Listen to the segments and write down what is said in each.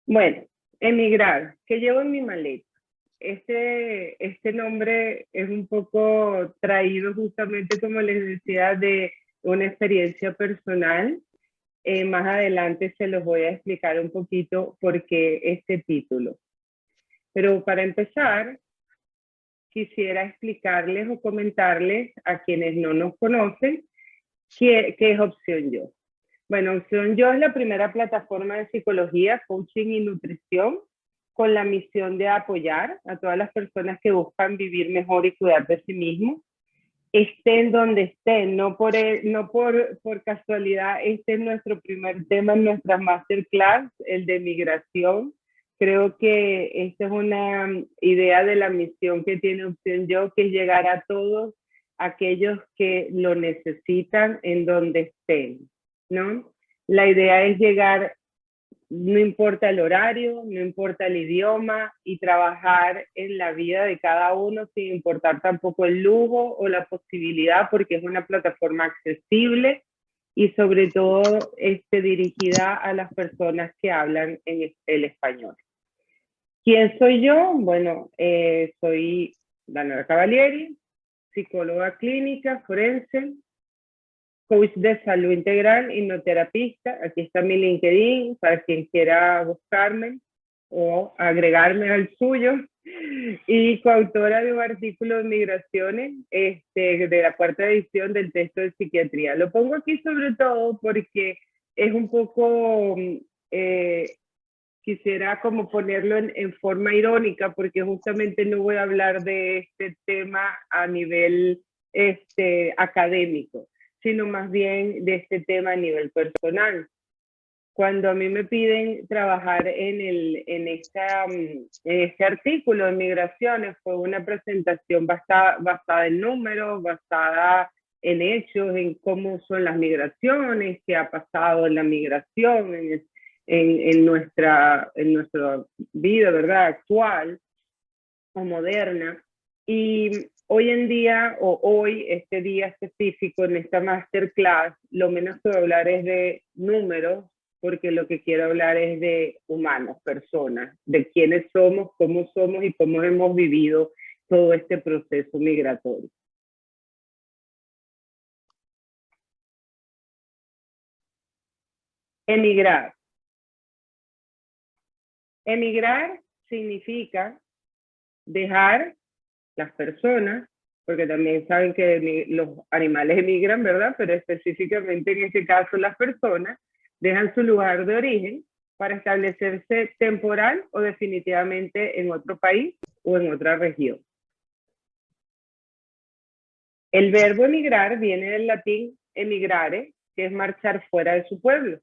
Bueno, emigrar, ¿qué llevo en mi maleta? Este nombre es un poco traído justamente, como les decía, de una experiencia personal. Más adelante se los voy a explicar un poquito por qué este título. Pero para empezar, quisiera explicarles o comentarles a quienes no nos conocen qué es Opción Yo. Bueno, Opción Yo es la primera plataforma de psicología, coaching y nutrición con la misión de apoyar a todas las personas que buscan vivir mejor y cuidar de sí mismos, estén donde estén, no por casualidad. Este es nuestro primer tema en nuestra masterclass, el de migración. Creo que esta es una idea de la misión que tiene Opción Yo, que es llegar a todos aquellos que lo necesitan en donde estén, ¿no? La idea es llegar, no importa el horario, no importa el idioma, y trabajar en la vida de cada uno sin importar tampoco el lujo o la posibilidad, porque es una plataforma accesible y sobre todo dirigida a las personas que hablan en el español. ¿Quién soy yo? Bueno, soy Daniela Cavalieri, psicóloga clínica, forense, coach de salud integral, hipnoterapista. Aquí está mi LinkedIn para quien quiera buscarme o agregarme al suyo. Y coautora de un artículo de migraciones de la cuarta edición del texto de psiquiatría. Lo pongo aquí sobre todo porque es un poco, quisiera como ponerlo en forma irónica, porque justamente no voy a hablar de este tema a nivel académico, sino más bien de este tema a nivel personal. Cuando a mí me piden trabajar en este artículo de migraciones, fue una presentación basada en números, basada en hechos, en cómo son las migraciones, qué ha pasado en la migración, en nuestra vida, ¿verdad?, actual o moderna. Y hoy en día, o hoy, este día específico, en esta masterclass, lo menos que voy a hablar es de números, porque lo que quiero hablar es de humanos, personas, de quiénes somos y cómo hemos vivido todo este proceso migratorio. Emigrar. Emigrar significa dejar las personas, porque también saben que los animales emigran, ¿verdad? Pero específicamente en este caso las personas dejan su lugar de origen para establecerse temporal o definitivamente en otro país o en otra región. El verbo emigrar viene del latín emigrare, que es marchar fuera de su pueblo.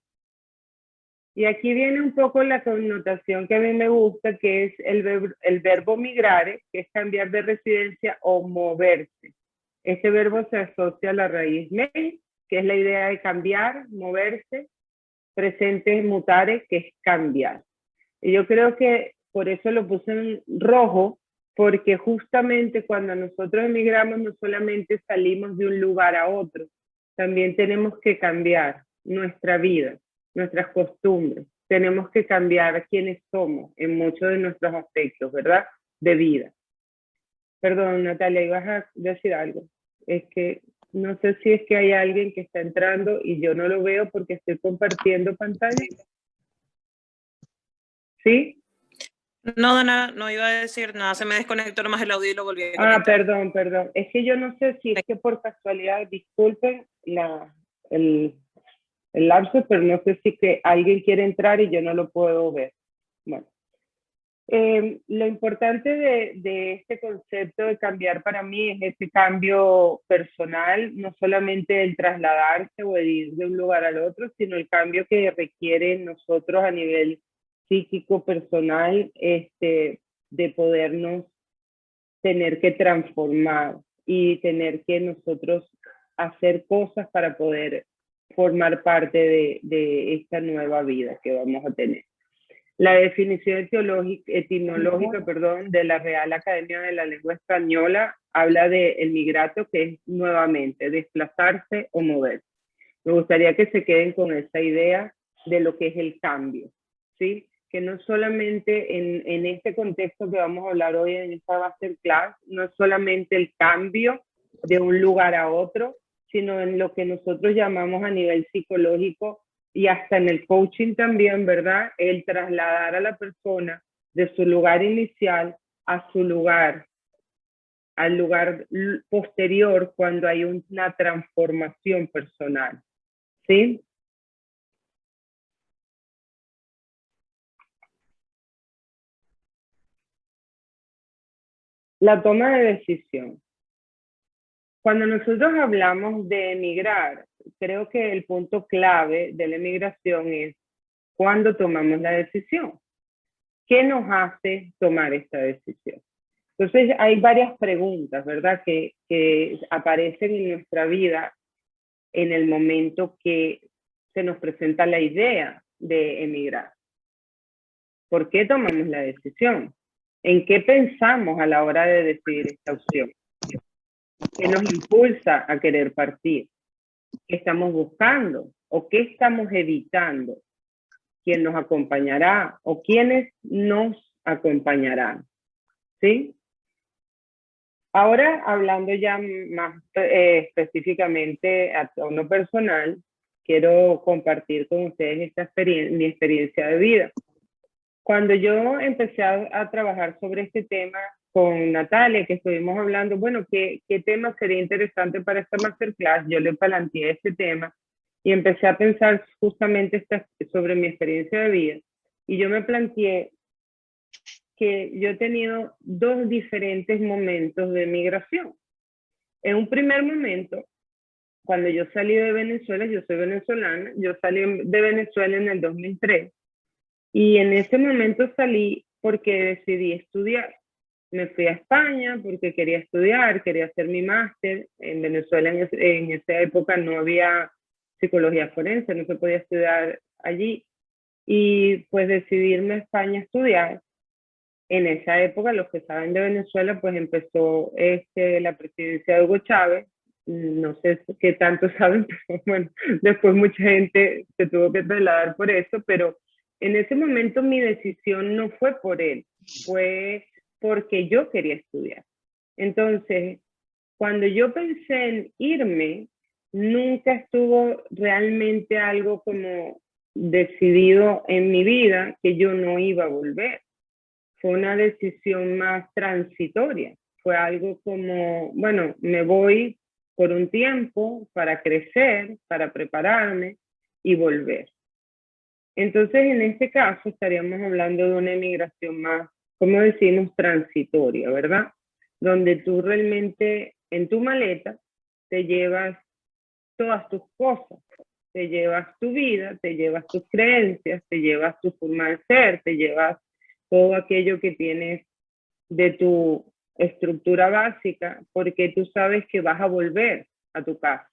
Y aquí viene un poco la connotación que a mí me gusta, que es el verbo migrare, que es cambiar de residencia o moverse. Este verbo se asocia a la raíz mei, que es la idea de cambiar, moverse, presente mutare, que es cambiar. Y yo creo que por eso lo puse en rojo, porque justamente cuando nosotros emigramos no solamente salimos de un lugar a otro, también tenemos que cambiar nuestra vida, nuestras costumbres, tenemos que cambiar quiénes somos en muchos de nuestros aspectos, ¿verdad?, de vida. Perdón, Natalia, ibas a decir algo. Es que no sé si es que hay alguien que está entrando y yo no lo veo porque estoy compartiendo pantalla. ¿Sí? No, Dana, no iba a decir nada, se me desconectó nomás el audio y lo volví a conectar. Perdón. Es que yo no sé si es que por casualidad, disculpen el lapso, pero no sé si que alguien quiere entrar y yo no lo puedo ver. Bueno. Lo importante de este concepto de cambiar para mí es ese cambio personal, no solamente el trasladarse o el ir de un lugar al otro, sino el cambio que requiere nosotros a nivel psíquico, personal, de podernos tener que transformar y tener que nosotros hacer cosas para poder formar parte de esta nueva vida que vamos a tener. La definición etimológica de la Real Academia de la Lengua Española habla de el migrato, que es nuevamente desplazarse o moverse. Me gustaría que se queden con esa idea de lo que es el cambio, ¿sí? que no solamente en este contexto que vamos a hablar hoy en esta masterclass, no es solamente el cambio de un lugar a otro, sino en lo que nosotros llamamos a nivel psicológico y hasta en el coaching también, ¿verdad? El trasladar a la persona de su lugar inicial a su lugar, al lugar posterior cuando hay una transformación personal, ¿sí? La toma de decisión. Cuando nosotros hablamos de emigrar, creo que el punto clave de la emigración es cuando tomamos la decisión. ¿Qué nos hace tomar esta decisión? Entonces hay varias preguntas, ¿verdad? Que aparecen en nuestra vida en el momento que se nos presenta la idea de emigrar. ¿Por qué tomamos la decisión? ¿En qué pensamos a la hora de decidir esta opción? ¿Qué nos impulsa a querer partir? ¿Qué estamos buscando? ¿O qué estamos evitando? ¿Quién nos acompañará? ¿O quiénes nos acompañarán? ¿Sí? Ahora, hablando ya más específicamente a tono personal, quiero compartir con ustedes mi experiencia de vida. Cuando yo empecé a trabajar sobre este tema con Natalia, que estuvimos hablando, bueno, ¿qué tema sería interesante para esta masterclass? Yo le planteé este tema y empecé a pensar justamente sobre mi experiencia de vida. Y yo me planteé que yo he tenido dos diferentes momentos de migración. En un primer momento, cuando yo salí de Venezuela, yo soy venezolana, yo salí de Venezuela en el 2003, y en ese momento salí porque decidí estudiar. Me fui a España porque quería estudiar, quería hacer mi máster. En Venezuela en esa época no había psicología forense, no se podía estudiar allí. Y pues decidí irme a España a estudiar. En esa época, los que saben de Venezuela, pues empezó la presidencia de Hugo Chávez. No sé qué tanto saben, pero bueno, después mucha gente se tuvo que trasladar por eso, pero en ese momento mi decisión no fue por él, fue porque yo quería estudiar. Entonces, cuando yo pensé en irme, nunca estuvo realmente algo como decidido en mi vida que yo no iba a volver. Fue una decisión más transitoria. Fue algo como, bueno, me voy por un tiempo para crecer, para prepararme y volver. Entonces, en este caso, estaríamos hablando de una emigración más, como decimos, transitoria, ¿verdad? Donde tú realmente en tu maleta te llevas todas tus cosas, te llevas tu vida, te llevas tus creencias, te llevas tu forma de ser, te llevas todo aquello que tienes de tu estructura básica, porque tú sabes que vas a volver a tu casa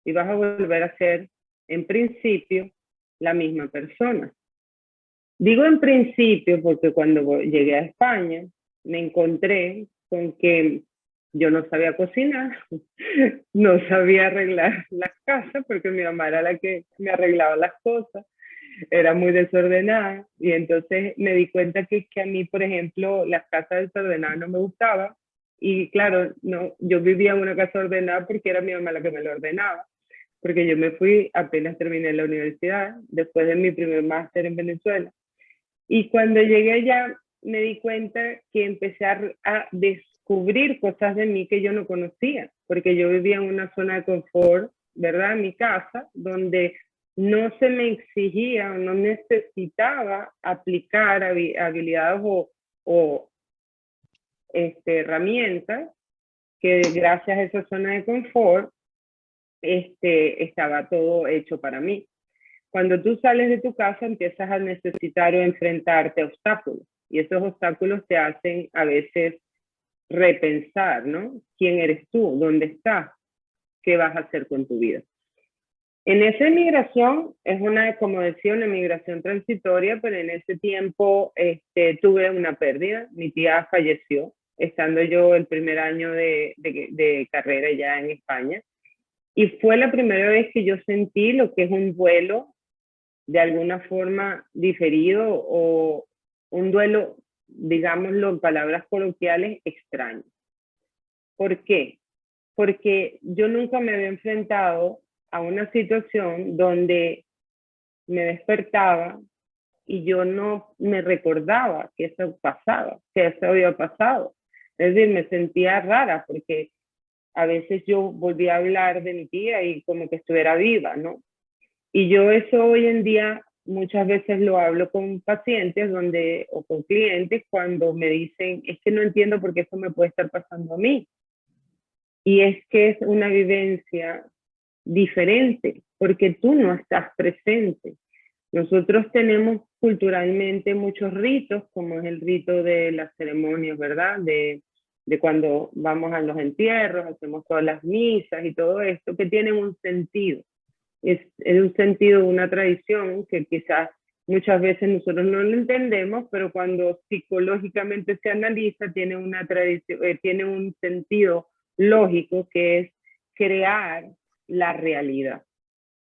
y vas a volver a ser, en principio, la misma persona. Digo en principio porque cuando llegué a España me encontré con que yo no sabía cocinar, no sabía arreglar las casas porque mi mamá era la que me arreglaba las cosas, era muy desordenada y entonces me di cuenta que a mí, por ejemplo, las casas desordenadas no me gustaban y claro, no, yo vivía en una casa ordenada porque era mi mamá la que me lo ordenaba, porque yo me fui apenas terminé la universidad, después de mi primer máster en Venezuela. Y cuando llegué allá me di cuenta que empecé a descubrir cosas de mí que yo no conocía, porque yo vivía en una zona de confort, ¿verdad? En mi casa, donde no se me exigía, no necesitaba aplicar habilidades o herramientas que gracias a esa zona de confort estaba todo hecho para mí. Cuando tú sales de tu casa empiezas a necesitar o enfrentarte a obstáculos y esos obstáculos te hacen a veces repensar, ¿no? ¿Quién eres tú? ¿Dónde estás? ¿Qué vas a hacer con tu vida? En esa migración es una, como decía, una migración transitoria, pero en ese tiempo tuve una pérdida. Mi tía falleció, estando yo el primer año de carrera ya en España. Y fue la primera vez que yo sentí lo que es un duelo de alguna forma diferido o un duelo, digámoslo en palabras coloquiales, extraño. ¿Por qué? Porque yo nunca me había enfrentado a una situación donde me despertaba y yo no me recordaba que eso pasaba, que eso había pasado. Es decir, me sentía rara porque a veces yo volvía a hablar de mi tía y como que estuviera viva, ¿no? Y yo eso hoy en día muchas veces lo hablo con pacientes o con clientes cuando me dicen, es que no entiendo por qué eso me puede estar pasando a mí. Y es que es una vivencia diferente, porque tú no estás presente. Nosotros tenemos culturalmente muchos ritos, como es el rito de las ceremonias, ¿verdad? De cuando vamos a los entierros, hacemos todas las misas y todo esto, que tienen un sentido. Es un sentido, una tradición que quizás muchas veces nosotros no lo entendemos, pero cuando psicológicamente se analiza, tiene una tradición, tiene un sentido lógico que es crear la realidad.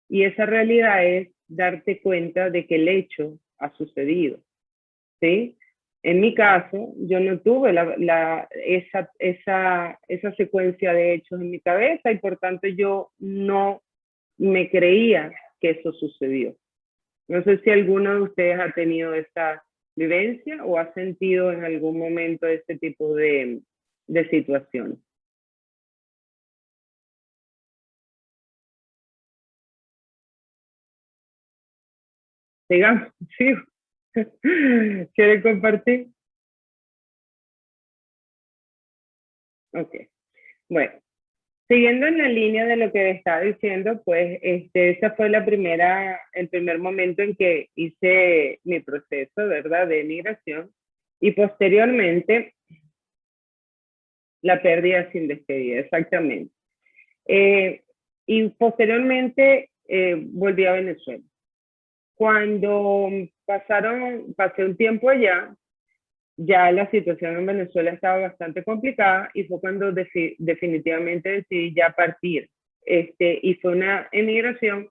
Y esa realidad es darte cuenta de que el hecho ha sucedido, ¿sí? En mi caso, yo no tuve esa secuencia de hechos en mi cabeza y por tanto yo no me creía que eso sucedió. No sé si alguno de ustedes ha tenido esta vivencia o ha sentido en algún momento este tipo de situación. Digamos, sí. ¿Quiere compartir? Ok. Bueno, siguiendo en la línea de lo que estaba diciendo, pues esa fue el primer momento en que hice mi proceso, ¿verdad?, de migración. Y posteriormente, la pérdida sin despedida, exactamente. Y posteriormente volví a Venezuela. Cuando pasé un tiempo allá, ya la situación en Venezuela estaba bastante complicada y fue cuando definitivamente decidí ya partir. Y fue una emigración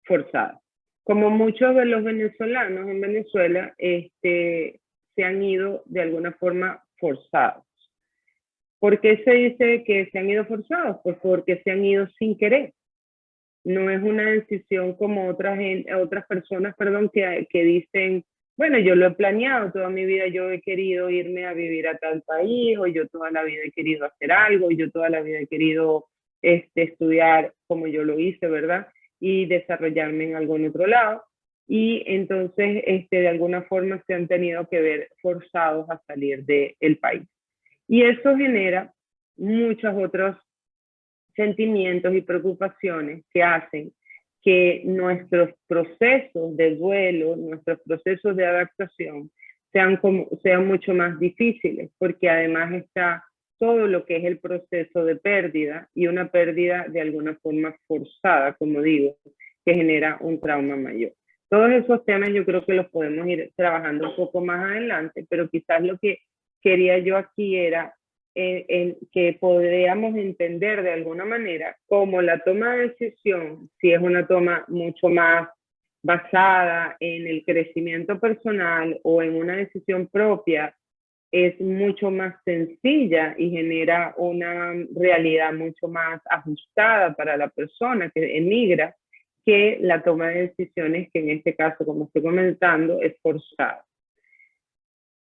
forzada. Como muchos de los venezolanos en Venezuela, se han ido de alguna forma forzados. ¿Por qué se dice que se han ido forzados? Pues porque se han ido sin querer. No es una decisión como otras personas, perdón, que dicen, bueno, yo lo he planeado, toda mi vida yo he querido irme a vivir a tal país, o yo toda la vida he querido hacer algo, yo toda la vida he querido estudiar como yo lo hice, ¿verdad? Y desarrollarme en algún otro lado. Y entonces, de alguna forma se han tenido que ver forzados a salir del país. Y eso genera muchos otros sentimientos y preocupaciones que hacen que nuestros procesos de duelo, nuestros procesos de adaptación sean mucho más difíciles, porque además está todo lo que es el proceso de pérdida y una pérdida de alguna forma forzada, como digo, que genera un trauma mayor. Todos esos temas yo creo que los podemos ir trabajando un poco más adelante, pero quizás lo que quería yo aquí era que podríamos entender de alguna manera como la toma de decisión, si es una toma mucho más basada en el crecimiento personal o en una decisión propia, es mucho más sencilla y genera una realidad mucho más ajustada para la persona que emigra que la toma de decisiones que en este caso, como estoy comentando, es forzada.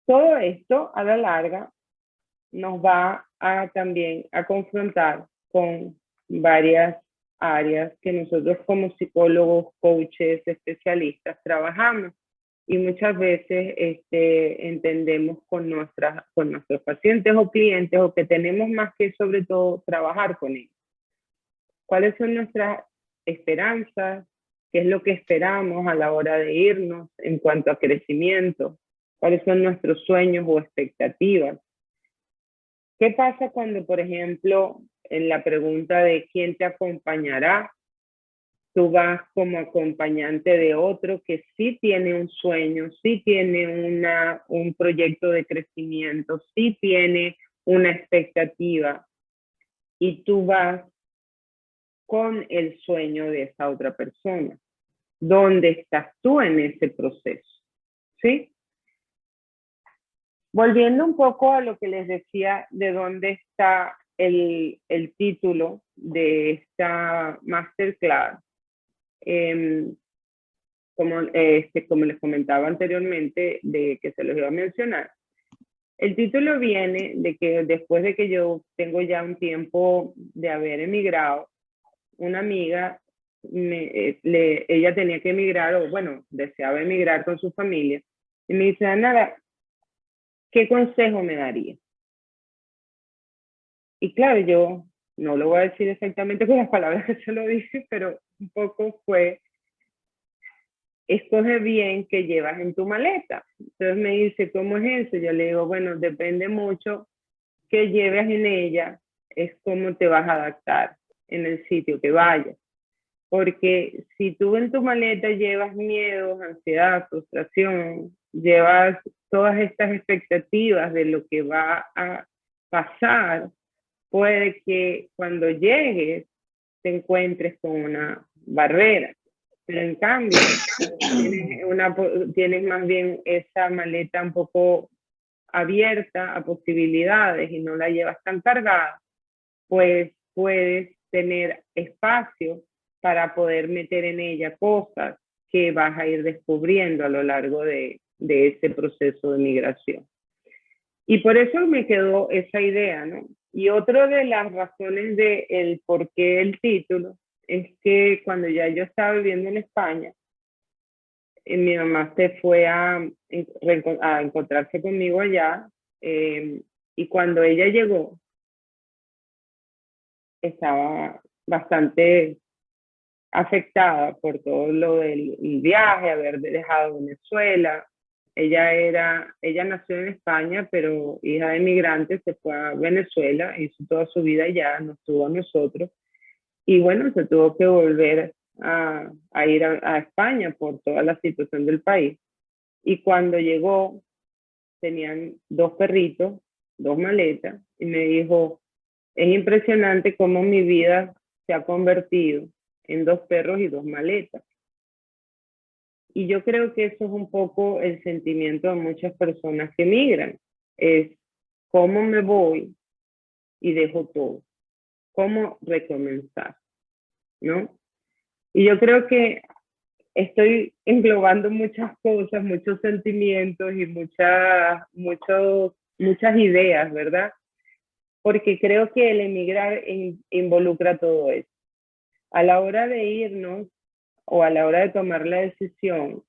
Todo esto a la larga nos va también a confrontar con varias áreas que nosotros como psicólogos, coaches, especialistas trabajamos y muchas veces entendemos con nuestros pacientes o clientes o que tenemos más que sobre todo trabajar con ellos. ¿Cuáles son nuestras esperanzas? ¿Qué es lo que esperamos a la hora de irnos en cuanto a crecimiento? ¿Cuáles son nuestros sueños o expectativas? ¿Qué pasa cuando, por ejemplo, en la pregunta de quién te acompañará, tú vas como acompañante de otro que sí tiene un sueño, sí tiene un proyecto de crecimiento, sí tiene una expectativa y tú vas con el sueño de esa otra persona? dónde estás tú en ese proceso, ¿sí? Volviendo un poco a lo que les decía de dónde está el título de esta masterclass, como les comentaba anteriormente, de que se los iba a mencionar, el título viene de que después de que yo tengo ya un tiempo de haber emigrado, una amiga, ella tenía que emigrar, o bueno, deseaba emigrar con su familia, y me dice, Ana, ¿qué consejo me daría? Y claro, yo no lo voy a decir exactamente con las palabras que se lo dije, pero un poco fue, escoge bien qué llevas en tu maleta. Entonces me dice, ¿cómo es eso? Yo le digo, bueno, depende mucho qué lleves en ella, es cómo te vas a adaptar en el sitio que vayas. Porque si tú en tu maleta llevas miedos, ansiedad, frustración, llevas todas estas expectativas de lo que va a pasar, puede que cuando llegues te encuentres con una barrera. Pero en cambio, tienes más bien esa maleta un poco abierta a posibilidades y no la llevas tan cargada, pues puedes tener espacio para poder meter en ella cosas que vas a ir descubriendo a lo largo de ese proceso de migración. Y por eso me quedó esa idea, ¿no? Y otra de las razones del por qué el título es que cuando ya yo estaba viviendo en España, mi mamá se fue a encontrarse conmigo allá, y cuando ella llegó, estaba bastante afectada por todo lo del viaje, haber dejado Venezuela. Ella nació en España, pero hija de migrantes, se fue a Venezuela, hizo toda su vida allá, nos tuvo a nosotros. Y bueno, se tuvo que volver a ir a España por toda la situación del país. Y cuando llegó, tenían 2 perritos, 2 maletas, y me dijo, es impresionante cómo mi vida se ha convertido en 2 perros y 2 maletas. Y yo creo que eso es un poco el sentimiento de muchas personas que migran. Es cómo me voy y dejo todo. Cómo recomenzar, ¿no? Y yo creo que estoy englobando muchas cosas, muchos sentimientos y muchas ideas, ¿verdad? Porque creo que el emigrar involucra todo eso. A la hora de irnos o a la hora de tomar la decisión,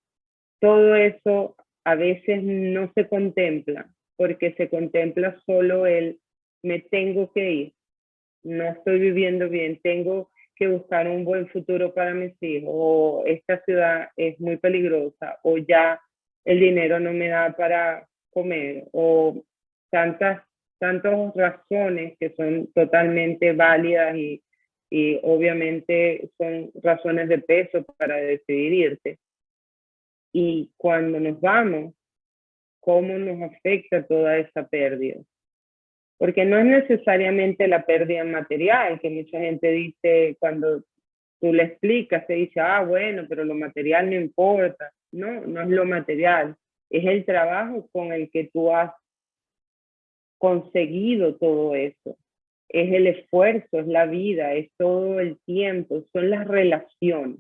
todo eso a veces no se contempla, porque se contempla solo el me tengo que ir, no estoy viviendo bien, tengo que buscar un buen futuro para mis hijos, o esta ciudad es muy peligrosa, o ya el dinero no me da para comer, o tantas razones que son totalmente válidas y obviamente son razones de peso para decidir irte. Y cuando nos vamos, ¿cómo nos afecta toda esa pérdida? Porque no es necesariamente la pérdida material, que mucha gente dice cuando tú le explicas, se dice, ah, bueno, pero lo material no importa. No, no es lo material, es el trabajo con el que tú has conseguido todo eso. Es el esfuerzo, es la vida, es todo el tiempo, son las relaciones.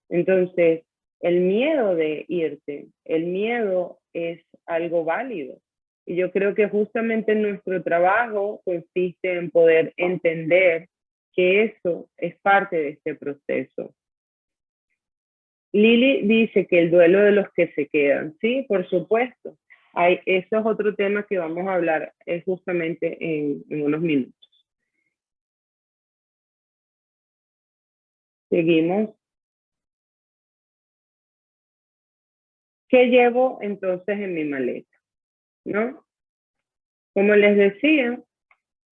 Entonces, el miedo de irte, el miedo es algo válido. Y yo creo que justamente nuestro trabajo consiste en poder entender que eso es parte de este proceso. Lili dice que el duelo de los que se quedan, sí, por supuesto. Eso es otro tema que vamos a hablar justamente en unos minutos. Seguimos. ¿Qué llevo entonces en mi maleta? ¿No? Como les decía,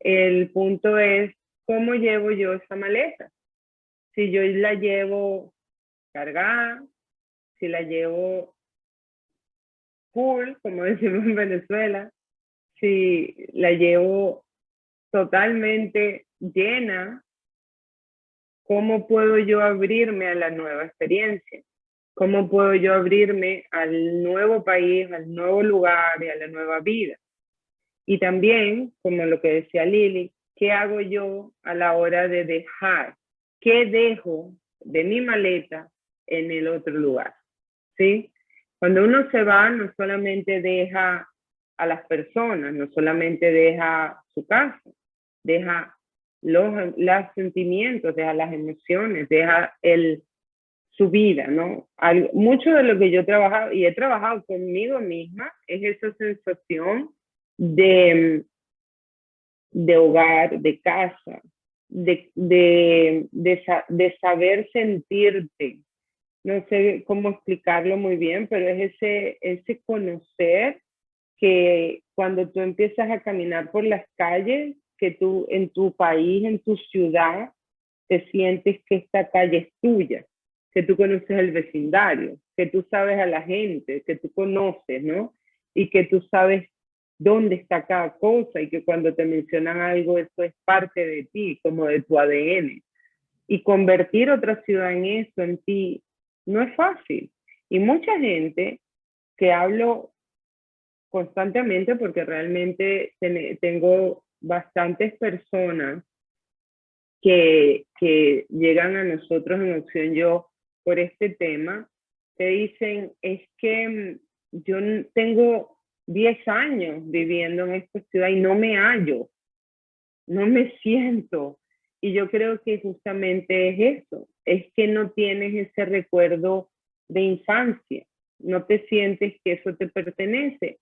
el punto es cómo llevo yo esa maleta. Si yo la llevo cargada, si la llevo full, como decimos en Venezuela, si la llevo totalmente llena, ¿cómo puedo yo abrirme a la nueva experiencia? ¿Cómo puedo yo abrirme al nuevo país, al nuevo lugar y a la nueva vida? Y también, como lo que decía Lili, ¿qué hago yo a la hora de dejar? ¿Qué dejo de mi maleta en el otro lugar? ¿Sí? Cuando uno se va, no solamente deja a las personas, no solamente deja su casa, deja los sentimientos, deja las emociones, deja su vida, ¿no? Mucho de lo que yo he trabajado y he trabajado conmigo misma es esa sensación de, de hogar, de casa, de saber sentirte. No sé cómo explicarlo muy bien, pero es ese conocer que cuando tú empiezas a caminar por las calles, que tú en tu país, en tu ciudad, te sientes que esta calle es tuya, que tú conoces el vecindario, que tú sabes a la gente, que tú conoces, ¿no? Y que tú sabes dónde está cada cosa y que cuando te mencionan algo, eso es parte de ti, como de tu ADN. Y convertir otra ciudad en eso, en ti, no es fácil. Y mucha gente que hablo constantemente, porque realmente tengo bastantes personas que llegan a nosotros en Opción Yo por este tema, te dicen, es que yo tengo 10 años viviendo en esta ciudad y no me hallo, no me siento. Y yo creo que justamente es eso, es que no tienes ese recuerdo de infancia, no te sientes que eso te pertenece,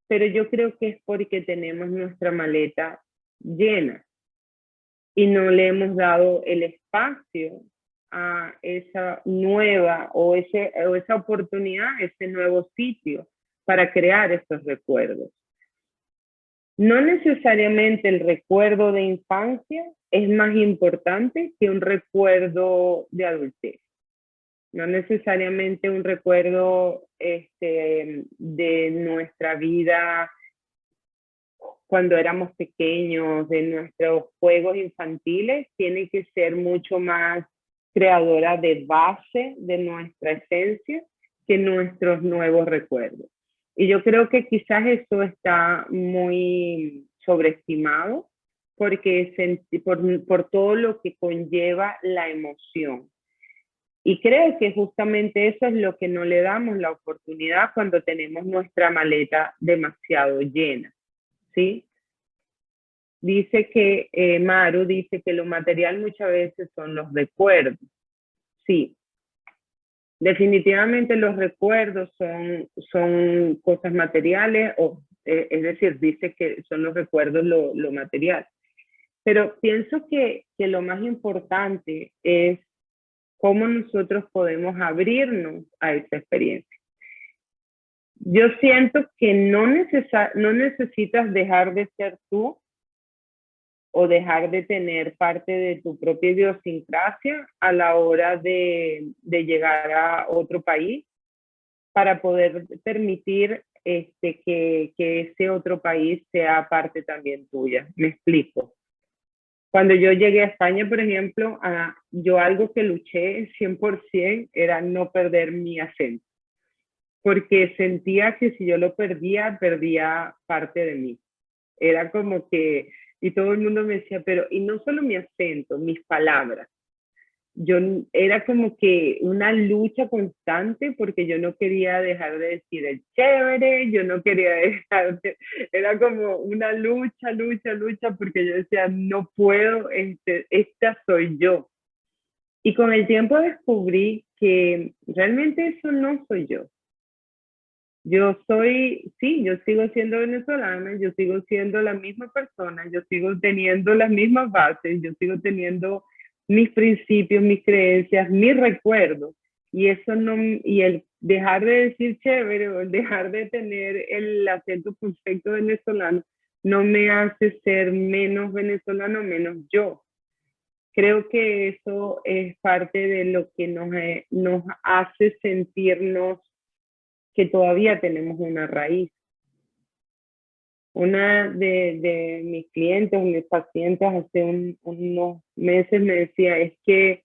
pero yo creo que es porque tenemos nuestra maleta llena y no le hemos dado el espacio a esa nueva o esa oportunidad, ese nuevo sitio para crear estos recuerdos. No necesariamente el recuerdo de infancia es más importante que un recuerdo de adultez. No necesariamente un recuerdo de nuestra vida cuando éramos pequeños, de nuestros juegos infantiles, tiene que ser mucho más creadora de base de nuestra esencia que nuestros nuevos recuerdos. Y yo creo que quizás eso está muy sobreestimado porque por todo lo que conlleva la emoción. Y creo que justamente eso es lo que no le damos la oportunidad cuando tenemos nuestra maleta demasiado llena. ¿Sí? Dice que, Maru dice que lo material muchas veces son los recuerdos. Sí, definitivamente los recuerdos son cosas materiales, es decir, dice que son los recuerdos lo material. Pero pienso que lo más importante es cómo nosotros podemos abrirnos a esa experiencia. Yo siento que no necesitas dejar de ser tú o dejar de tener parte de tu propia idiosincrasia a la hora de llegar a otro país para poder permitir que ese otro país sea parte también tuya. Me explico. Cuando yo llegué a España, por ejemplo, yo algo que luché 100% era no perder mi acento, porque sentía que si yo lo perdía, perdía parte de mí. Era como que, y todo el mundo me decía, pero, y no solo mi acento, mis palabras. Yo era como que una lucha constante porque yo no quería dejar de decir el chévere, yo no quería dejar de, era como una lucha, porque yo decía, no puedo, esta soy yo. Y con el tiempo descubrí que realmente eso no soy yo. Yo sigo siendo venezolana, yo sigo siendo la misma persona, yo sigo teniendo las mismas bases, yo sigo teniendo mis principios, mis creencias, mis recuerdos. Y eso no, y el dejar de decir chévere o el dejar de tener el acento perfecto venezolano no me hace ser menos venezolano, menos yo. Creo que eso es parte de lo que nos hace sentirnos que todavía tenemos una raíz. Una de mis clientes, mis pacientes, hace unos meses me decía, es que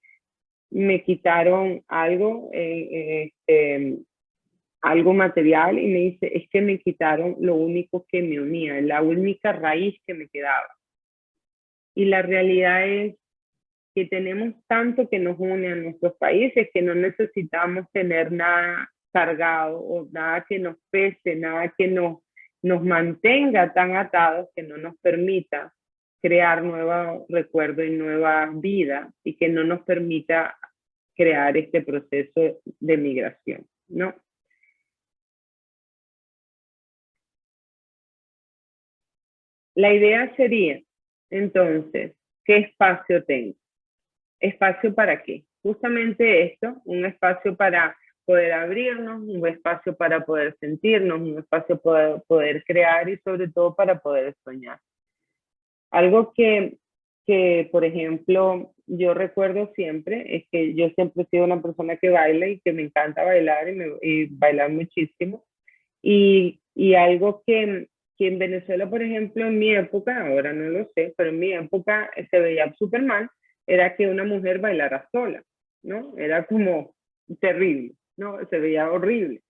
me quitaron algo, algo material y me dice, es que me quitaron lo único que me unía, la única raíz que me quedaba. Y la realidad es que tenemos tanto que nos une a nuestros países que no necesitamos tener nada cargado o nada que nos pese, nada que nos mantenga tan atados que no nos permita crear nuevos recuerdos y nueva vida y que no nos permita crear este proceso de migración, ¿no? La idea sería, entonces, ¿qué espacio tengo? ¿Espacio para qué? Justamente esto, un espacio para poder abrirnos, un espacio para poder sentirnos, un espacio para poder crear y sobre todo para poder soñar. Algo que, por ejemplo, yo recuerdo siempre es que yo siempre he sido una persona que baila y que me encanta bailar y bailar muchísimo. Y algo que en Venezuela, por ejemplo, en mi época, ahora no lo sé, pero en mi época se veía súper mal, era que una mujer bailara sola, ¿no? Era como terrible, ¿no? Se veía horrible.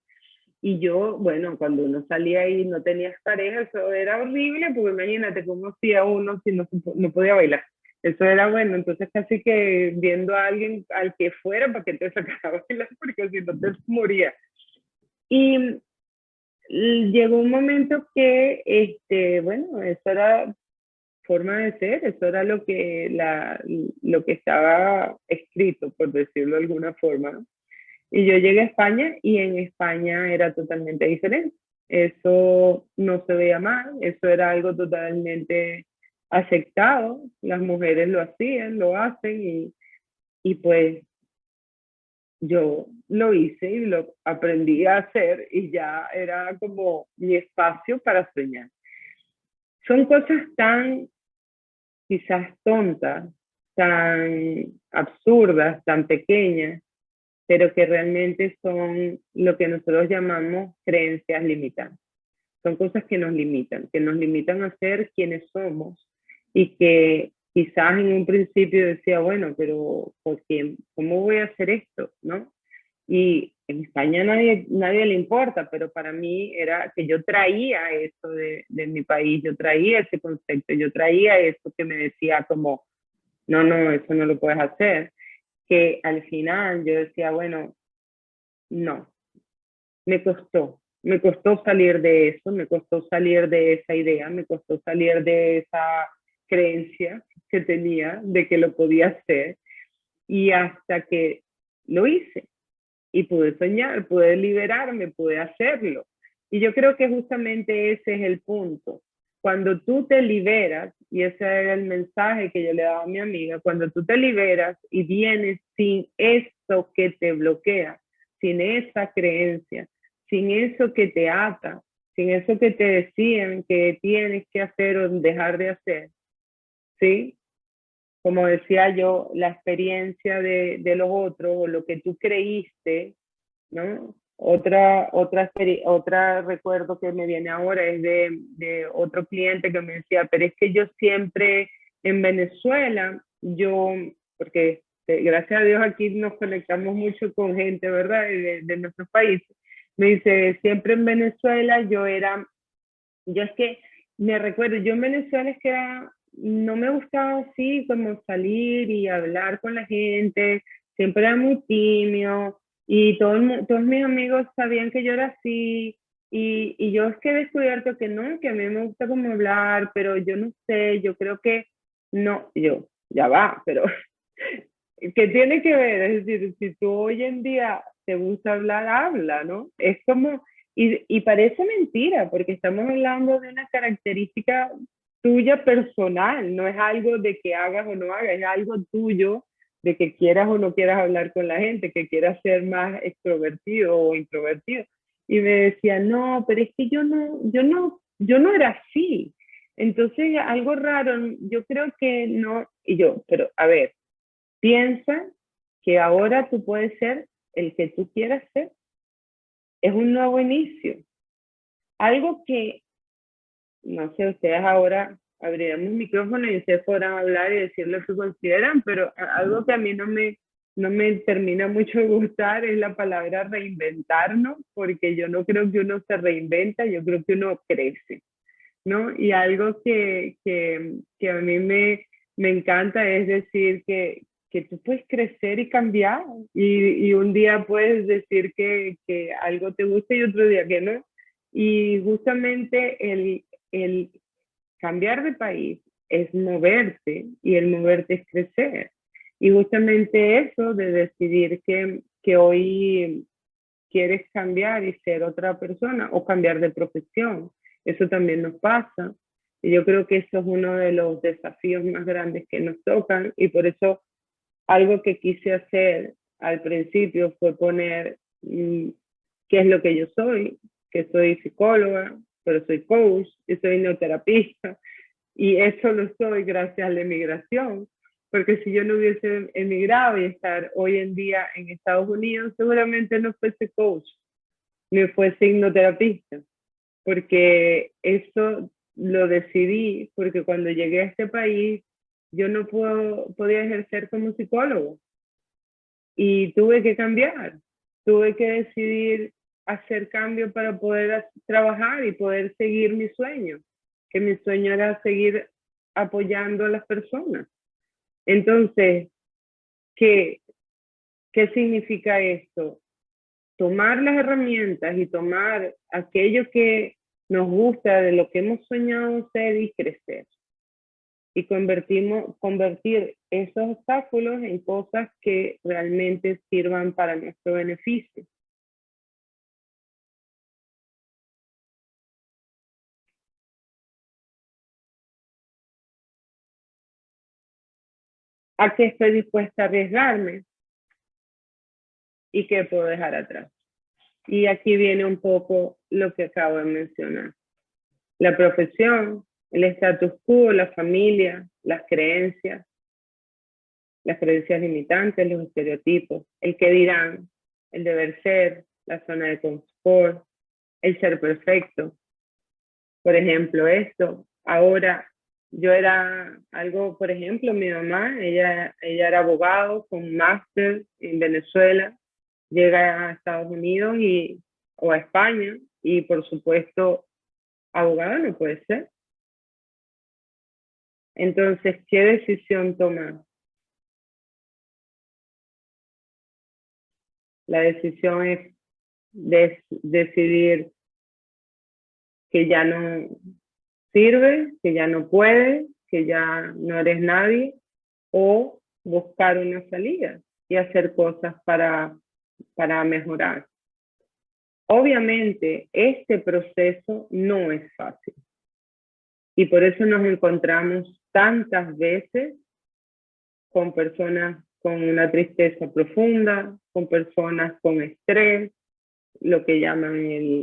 Y yo, bueno, cuando uno salía y no tenías pareja, eso era horrible, porque imagínate cómo hacía uno si no podía bailar. Eso era bueno, entonces casi que viendo a alguien al que fuera para que te sacara a bailar, porque si no te moría. Y llegó un momento que, bueno, eso era forma de ser, eso era lo que estaba escrito, por decirlo de alguna forma, ¿no? Y yo llegué a España y en España era totalmente diferente. Eso no se veía mal, eso era algo totalmente aceptado, las mujeres lo hacían, lo hacen y pues yo lo hice y lo aprendí a hacer y ya era como mi espacio para soñar. Son cosas tan quizás tontas, tan absurdas, tan pequeñas, pero que realmente son lo que nosotros llamamos creencias limitantes. Son cosas que nos limitan a ser quienes somos y que quizás en un principio decía, bueno, pero ¿por qué? ¿Cómo voy a hacer esto? ¿No? Y en España nadie le importa, pero para mí era que yo traía eso de mi país, yo traía ese concepto, yo traía eso que me decía como, no, eso no lo puedes hacer. Que al final yo decía, bueno, no, me costó salir de eso, me costó salir de esa idea, me costó salir de esa creencia que tenía de que lo podía hacer y hasta que lo hice y pude soñar, pude liberarme, pude hacerlo. Y yo creo que justamente ese es el punto. Cuando tú te liberas, y ese era el mensaje que yo le daba a mi amiga, cuando tú te liberas y vienes sin eso que te bloquea, sin esa creencia, sin eso que te ata, sin eso que te decían que tienes que hacer o dejar de hacer, ¿sí? Como decía yo, la experiencia de los otros o lo que tú creíste, ¿no? Otra recuerdo que me viene ahora es de otro cliente que me decía, pero es que yo siempre en Venezuela, porque gracias a Dios aquí nos conectamos mucho con gente, ¿verdad? De nuestros países. Me dice, siempre en Venezuela yo es que me recuerdo, yo en Venezuela es que no me gustaba así como salir y hablar con la gente, siempre era muy tímido y todos mis amigos sabían que yo era así y yo es que he descubierto que no, que a mí me gusta como hablar, pero yo no sé, yo creo que no, yo, ya va, pero ¿qué tiene que ver? Es decir, si tú hoy en día te gusta hablar, habla, ¿no? Es como, y parece mentira, porque estamos hablando de una característica tuya personal, no es algo de que hagas o no hagas, es algo tuyo de que quieras o no quieras hablar con la gente, que quieras ser más extrovertido o introvertido. Y me decía, no, pero es que yo no era así. Entonces, algo raro, yo creo que no, y yo, pero a ver, piensa que ahora tú puedes ser el que tú quieras ser. Es un nuevo inicio. Algo que, no sé, ustedes ahora abrirán un micrófono y ustedes podrán hablar y decir lo que consideran, pero algo que a mí no me termina mucho de gustar es la palabra reinventarnos, porque yo no creo que uno se reinventa, yo creo que uno crece, ¿no? Y algo que a mí me encanta es decir que tú puedes crecer y cambiar, y un día puedes decir que algo te gusta y otro día que no. Y justamente el cambiar de país es moverte y el moverte es crecer. Y justamente eso de decidir que hoy quieres cambiar y ser otra persona o cambiar de profesión, eso también nos pasa. Y yo creo que eso es uno de los desafíos más grandes que nos tocan y por eso algo que quise hacer al principio fue poner qué es lo que yo soy, que soy psicóloga, pero soy coach y soy neoterapista. Y eso lo soy gracias a la emigración, porque si yo no hubiese emigrado y estar hoy en día en Estados Unidos, seguramente no fuese coach, ni fuese hipnoterapista, porque eso lo decidí, porque cuando llegué a este país, yo no podía ejercer como psicólogo y tuve que cambiar, tuve que decidir hacer cambio para poder trabajar y poder seguir mi sueño, que mi sueño era seguir apoyando a las personas. Entonces, ¿qué, qué significa esto? Tomar las herramientas y tomar aquello que nos gusta de lo que hemos soñado ser y crecer. Y convertir esos obstáculos en cosas que realmente sirvan para nuestro beneficio. ¿A qué estoy dispuesta a arriesgarme? ¿Y qué puedo dejar atrás? Y aquí viene un poco lo que acabo de mencionar. La profesión, el status quo, la familia, las creencias limitantes, los estereotipos, el qué dirán, el deber ser, la zona de confort, el ser perfecto. Por ejemplo, esto, ahora yo era algo, por ejemplo, mi mamá, ella era abogado con máster en Venezuela, llega a Estados Unidos o a España y por supuesto abogado no puede ser. Entonces, ¿qué decisión tomar? La decisión es decidir que ya no sirve, que ya no puedes, que ya no eres nadie, o buscar una salida y hacer cosas para mejorar. Obviamente, este proceso no es fácil y por eso nos encontramos tantas veces con personas con una tristeza profunda, con personas con estrés, lo que llaman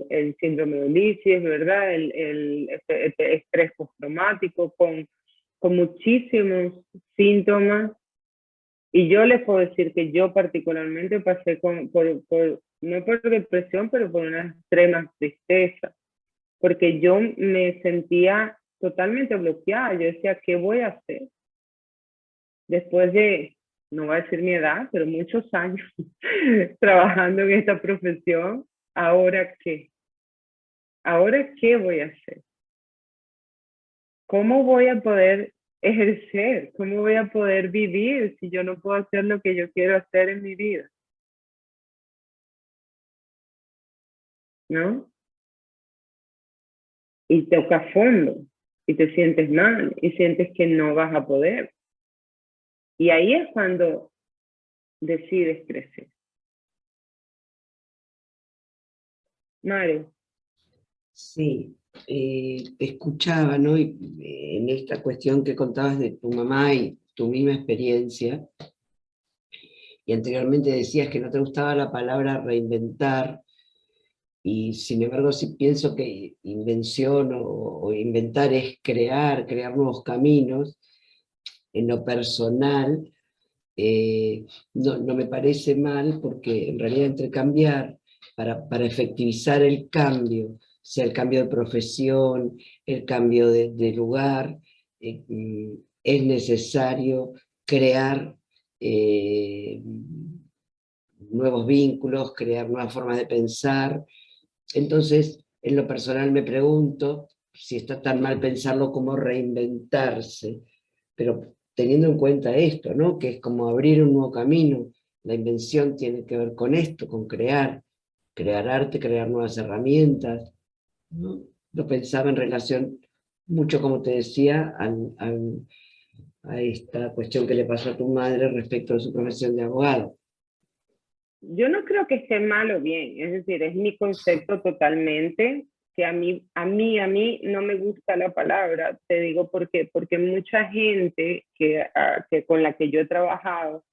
el síndrome de Ulises, ¿verdad? El estrés postraumático, con muchísimos síntomas. Y yo les puedo decir que yo particularmente pasé no por depresión, pero por una extrema tristeza, porque yo me sentía totalmente bloqueada. Yo decía, ¿qué voy a hacer? Después de, no voy a decir mi edad, pero muchos años trabajando en esta profesión, ¿ahora qué? ¿Ahora qué voy a hacer? ¿Cómo voy a poder ejercer? ¿Cómo voy a poder vivir si yo no puedo hacer lo que yo quiero hacer en mi vida? ¿No? Y toca fondo y te sientes mal y sientes que no vas a poder. Y ahí es cuando decides crecer. Mario. Sí, te escuchaba, ¿no? Y, en esta cuestión que contabas de tu mamá y tu misma experiencia, y anteriormente decías que no te gustaba la palabra reinventar, y sin embargo sí pienso que invención o inventar es crear nuevos caminos. En lo personal, no me parece mal, porque en realidad entre cambiar para efectivizar el cambio, sea el cambio de profesión, el cambio de lugar, es necesario crear nuevos vínculos, crear nuevas formas de pensar. Entonces, en lo personal me pregunto si está tan mal pensarlo como reinventarse, pero teniendo en cuenta esto, ¿no? Que es como abrir un nuevo camino. La invención tiene que ver con esto, con crear arte, crear nuevas herramientas, ¿no? Lo pensaba en relación mucho, como te decía, a esta cuestión que le pasó a tu madre respecto de su profesión de abogado. Yo no creo que esté mal o bien, es decir, es mi concepto totalmente, que a mí no me gusta la palabra, te digo por qué, porque mucha gente que con la que yo he trabajado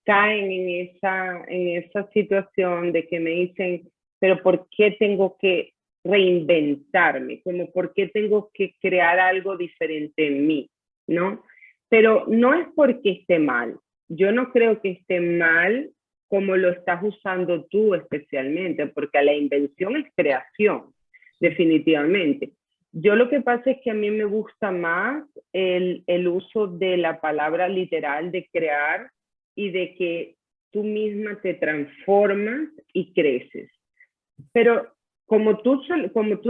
caen en esa situación de que me dicen, pero ¿por qué tengo que reinventarme? Como, ¿por qué tengo que crear algo diferente en mí? ¿No? Pero no es porque esté mal. Yo no creo que esté mal como lo estás usando tú especialmente, porque la invención es creación, definitivamente. Yo lo que pasa es que a mí me gusta más el uso de la palabra literal de crear y de que tú misma te transformas y creces. Pero como tú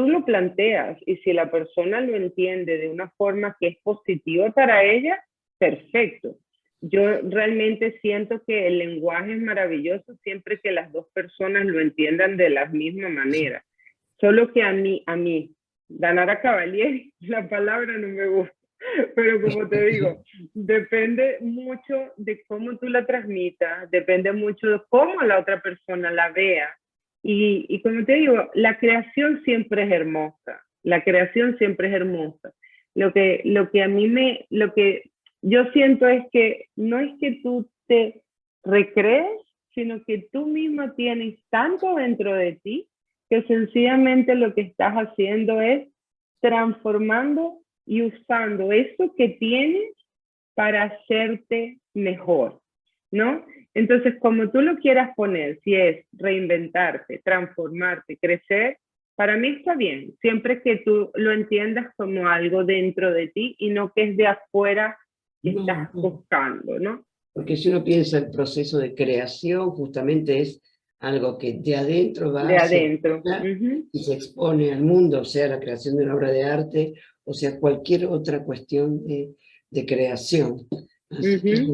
lo planteas y si la persona lo entiende de una forma que es positiva para ella, perfecto. Yo realmente siento que el lenguaje es maravilloso siempre que las dos personas lo entiendan de la misma manera. Solo que a mí, Danara Cavalieri, la palabra no me gusta. Pero como te digo, depende mucho de cómo tú la transmitas, depende mucho de cómo la otra persona la vea. Y como te digo, la creación siempre es hermosa. La creación siempre es hermosa. Lo que a mí lo que yo siento es que no es que tú te recrees, sino que tú misma tienes tanto dentro de ti que sencillamente lo que estás haciendo es transformando y usando eso que tienes para hacerte mejor, ¿no? Entonces, como tú lo quieras poner, si es reinventarte, transformarte, crecer, para mí está bien, siempre que tú lo entiendas como algo dentro de ti y no que es de afuera que estás buscando, ¿no? Porque si uno piensa el proceso de creación, justamente es algo que de adentro va de hacia adentro. afuera y se expone al mundo, o sea, la creación de una obra de arte, o sea, cualquier otra cuestión de creación. Así que,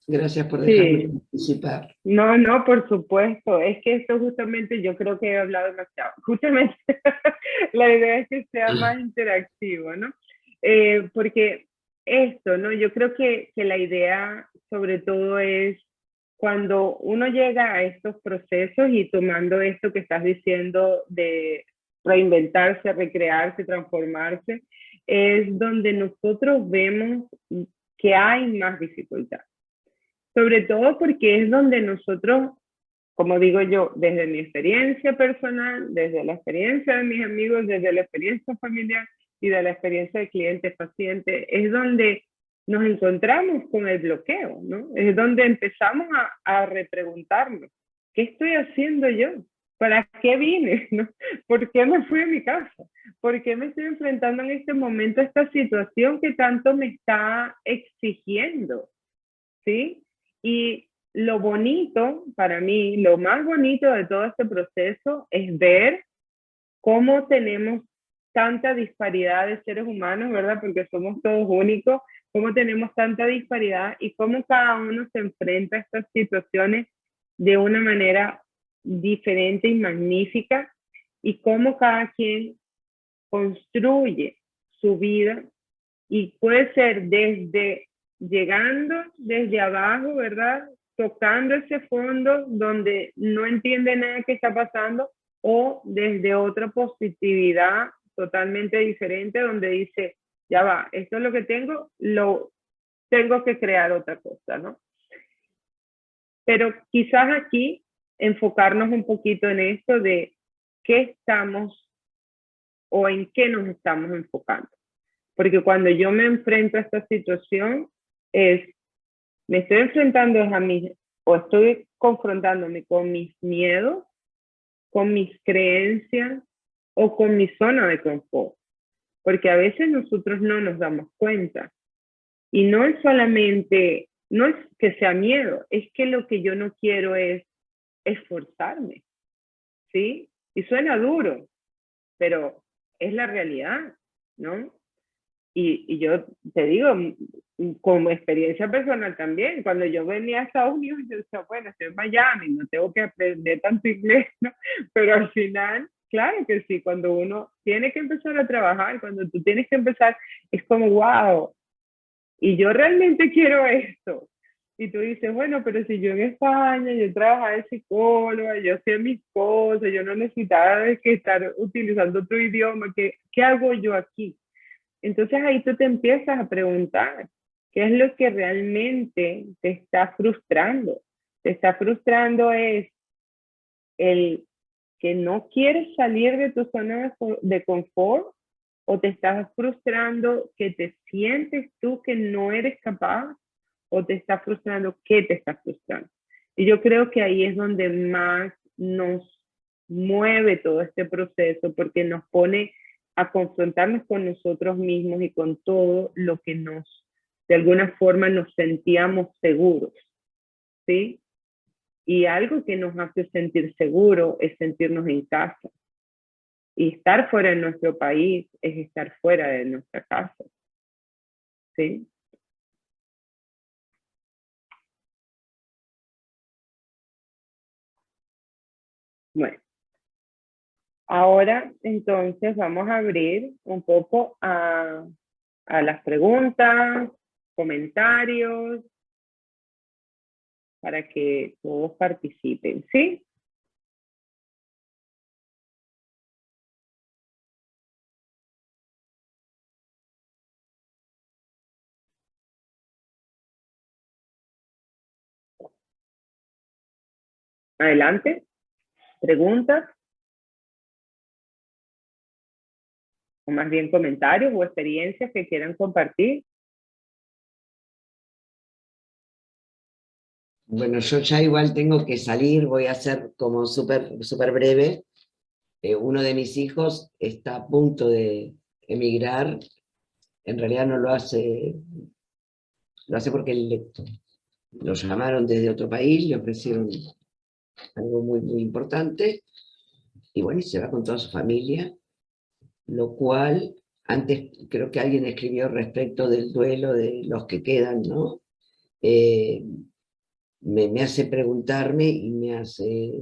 gracias por dejarme participar. No, por supuesto. Es que esto justamente yo creo que he hablado demasiado. Justamente la idea es que sea más interactivo, ¿no? Porque esto, ¿no? Yo creo que la idea sobre todo es cuando uno llega a estos procesos y tomando esto que estás diciendo de reinventarse, recrearse, transformarse, es donde nosotros vemos que hay más dificultad. Sobre todo porque es donde nosotros, como digo yo, desde mi experiencia personal, desde la experiencia de mis amigos, desde la experiencia familiar y de la experiencia de clientes, pacientes, es donde nos encontramos con el bloqueo, ¿no? Es donde empezamos a repreguntarnos, ¿qué estoy haciendo yo? ¿Para qué vine? ¿No? ¿Por qué me fui a mi casa? ¿Por qué me estoy enfrentando en este momento a esta situación que tanto me está exigiendo? ¿Sí? Y lo bonito, para mí, lo más bonito de todo este proceso es ver cómo tenemos tanta disparidad de seres humanos, ¿verdad? Porque somos todos únicos, cómo tenemos tanta disparidad y cómo cada uno se enfrenta a estas situaciones de una manera diferente y magnífica y cómo cada quien construye su vida y puede ser desde llegando desde abajo, ¿verdad? Tocando ese fondo donde no entiende nada que está pasando o desde otra positividad totalmente diferente donde dice, ya va, esto es lo que tengo, lo tengo que crear otra cosa, ¿no? Pero quizás aquí enfocarnos un poquito en esto de qué estamos o en qué nos estamos enfocando. Porque cuando yo me enfrento a esta situación, me estoy enfrentando a mí, o estoy confrontándome con mis miedos, con mis creencias o con mi zona de confort. Porque a veces nosotros no nos damos cuenta. Y no es solamente no es que sea miedo, es que lo que yo no quiero es esforzarme, ¿sí? Y suena duro, pero es la realidad, ¿no? Y yo te digo, como experiencia personal también, cuando yo venía a Estados Unidos, yo decía, bueno, estoy en Miami, no tengo que aprender tanto inglés, ¿no? Pero al final, claro que sí, cuando uno tiene que empezar a trabajar, cuando tú tienes que empezar, es como, wow, y yo realmente quiero esto. Y tú dices, bueno, pero si yo en España, yo trabajaba de psicóloga, yo hacía mis cosas, yo no necesitaba de que estar utilizando otro idioma, ¿qué hago yo aquí? Entonces ahí tú te empiezas a preguntar, ¿qué es lo que realmente te está frustrando? Te está frustrando es el que no quieres salir de tu zona de confort, o te estás frustrando que te sientes tú que no eres capaz, o te está frustrando que te está frustrando. Y yo creo que ahí es donde más nos mueve todo este proceso, porque nos pone a confrontarnos con nosotros mismos y con todo lo que de alguna forma nos sentíamos seguros, ¿sí? Y algo que nos hace sentir seguro es sentirnos en casa. Y estar fuera de nuestro país es estar fuera de nuestra casa, ¿sí? Bueno, ahora entonces vamos a abrir un poco a las preguntas, comentarios, para que todos participen, ¿sí? Adelante, preguntas, o más bien comentarios o experiencias que quieran compartir. Bueno, yo ya igual tengo que salir, voy a ser como súper breve. Uno de mis hijos está a punto de emigrar, en realidad no lo hace porque lo llamaron desde otro país, le ofrecieron algo muy importante, y bueno, y se va con toda su familia, lo cual, antes creo que alguien escribió respecto del duelo de los que quedan, ¿no? Me hace preguntarme y me hace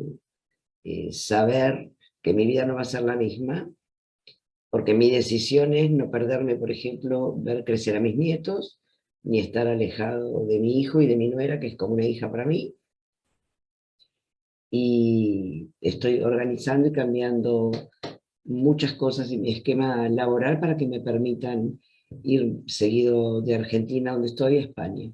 saber que mi vida no va a ser la misma, porque mi decisión es no perderme, por ejemplo, ver crecer a mis nietos, ni estar alejado de mi hijo y de mi nuera, que es como una hija para mí. Y estoy organizando y cambiando muchas cosas en mi esquema laboral para que me permitan ir seguido de Argentina, donde estoy, a España.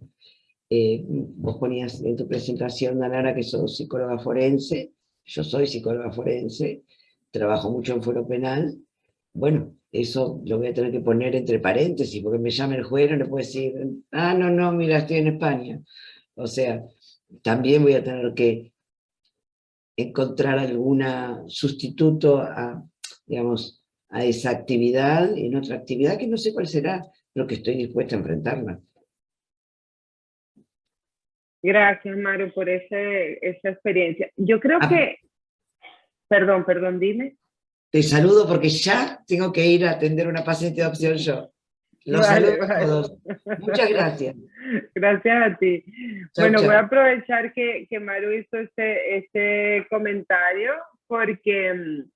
Vos ponías en tu presentación, Danara, que sos psicóloga forense. Yo soy psicóloga forense, trabajo mucho en fuero penal. Bueno, eso lo voy a tener que poner entre paréntesis, porque me llama el juez, no le puedo decir, no, mira, estoy en España. O sea, también voy a tener que encontrar algún sustituto digamos, a esa actividad, en otra actividad que no sé cuál será, pero que estoy dispuesta a enfrentarla. Gracias, Mario, por esa experiencia. Yo creo que, perdón, dime. Te saludo porque ya tengo que ir a atender a una paciente de opción yo. Los Vale, saludo a todos. Muchas gracias. Gracias a ti. Chau, Bueno, voy a chau. aprovechar que Maru hizo este comentario porque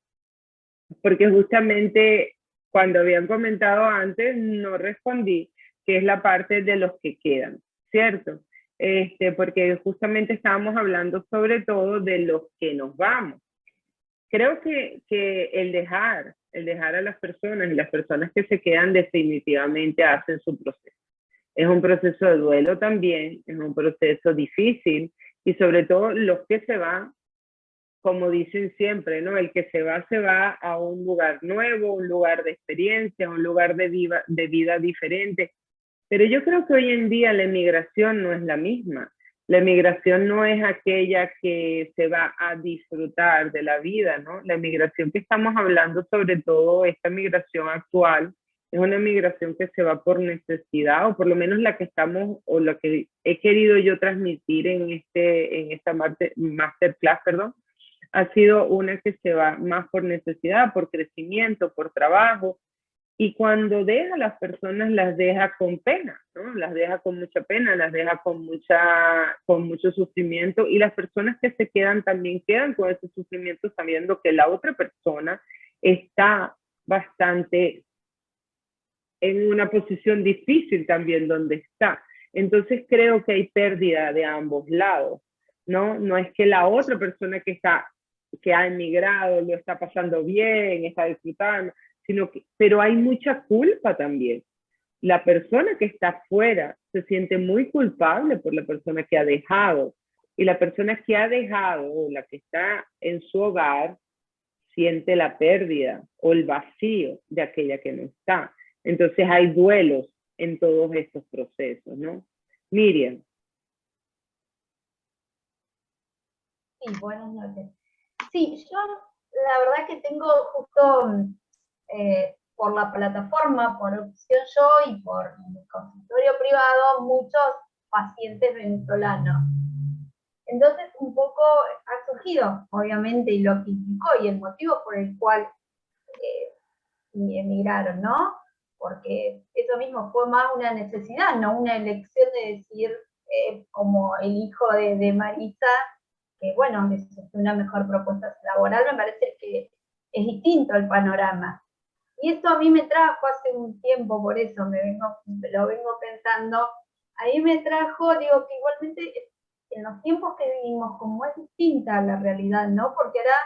justamente cuando habían comentado antes no respondí, que es la parte de los que quedan, ¿cierto? Porque justamente estábamos hablando sobre todo de los que nos vamos. Creo que el dejar a las personas, y las personas que se quedan definitivamente hacen su proceso. Es un proceso de duelo también, es un proceso difícil, y sobre todo los que se van, como dicen siempre, ¿no? El que se va a un lugar nuevo, un lugar de experiencia, un lugar de vida diferente. Pero yo creo que hoy en día la emigración no es la misma. La emigración no es aquella que se va a disfrutar de la vida, ¿no? La emigración que estamos hablando, sobre todo esta migración actual, es una migración que se va por necesidad, o por lo menos la que estamos, o lo que he querido yo transmitir en esta masterclass, perdón, ha sido una que se va más por necesidad, por crecimiento, por trabajo, y cuando deja a las personas las deja con pena, ¿no? Las deja con mucha pena, las deja con mucho sufrimiento, y las personas que se quedan también quedan con ese sufrimiento sabiendo que la otra persona está bastante en una posición difícil también donde está. Entonces creo que hay pérdida de ambos lados, ¿no? No es que la otra persona que ha emigrado lo está pasando bien, está disfrutando, pero hay mucha culpa también. La persona que está afuera se siente muy culpable por la persona que ha dejado, y la persona que ha dejado, o la que está en su hogar, siente la pérdida o el vacío de aquella que no está. Entonces hay duelos en todos estos procesos, ¿no? Miriam. Sí, buenas noches. Sí, yo la verdad que tengo justo por la plataforma, por Opción Yo y por mi consultorio privado, muchos pacientes venezolanos. Entonces, un poco ha surgido, obviamente, y lo que implicó y el motivo por el cual emigraron, ¿no? Porque eso mismo fue más una necesidad, no una elección de decir, como el hijo de Marisa, que bueno, les una mejor propuesta laboral, me parece que es distinto el panorama. Y esto a mí me trajo hace un tiempo, por eso lo vengo pensando, ahí me trajo, digo, que igualmente en los tiempos que vivimos, como es distinta la realidad, ¿no? Porque ahora,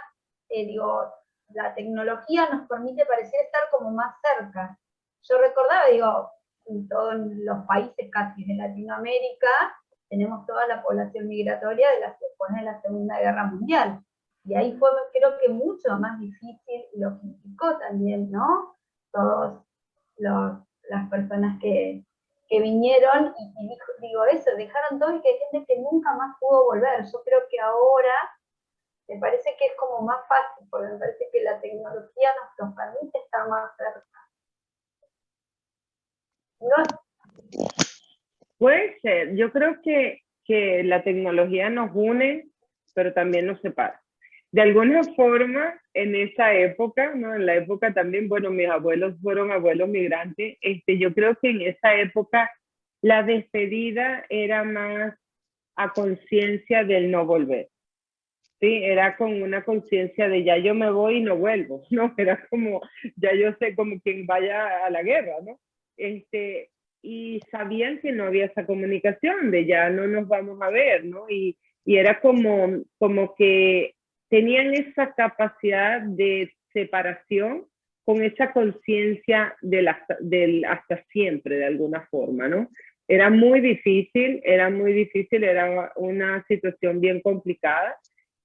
digo, la tecnología nos permite parecer estar como más cerca. Yo recordaba, digo, en todos los países casi de Latinoamérica, tenemos toda la población migratoria después de la Segunda Guerra Mundial. Y ahí fue, creo que mucho más difícil lo que implicó también, ¿no? Todas las personas que vinieron y digo eso, dejaron todo y que hay gente que nunca más pudo volver. Yo creo que ahora me parece que es como más fácil, porque me parece que la tecnología nos permite estar más cerca. ¿No? Puede ser. Yo creo que la tecnología nos une, pero también nos separa. De alguna forma, en esa época, ¿no? En la época también, bueno, mis abuelos fueron abuelos migrantes, yo creo que en esa época la despedida era más a conciencia del no volver. Sí, era con una conciencia de ya yo me voy y no vuelvo, ¿no? Era como, ya yo sé como quien vaya a la guerra, ¿no? Y sabían que no había esa comunicación de ya no nos vamos a ver, ¿no? Y era como que tenían esa capacidad de separación con esa conciencia del hasta siempre, de alguna forma, ¿no? Era muy difícil, era una situación bien complicada,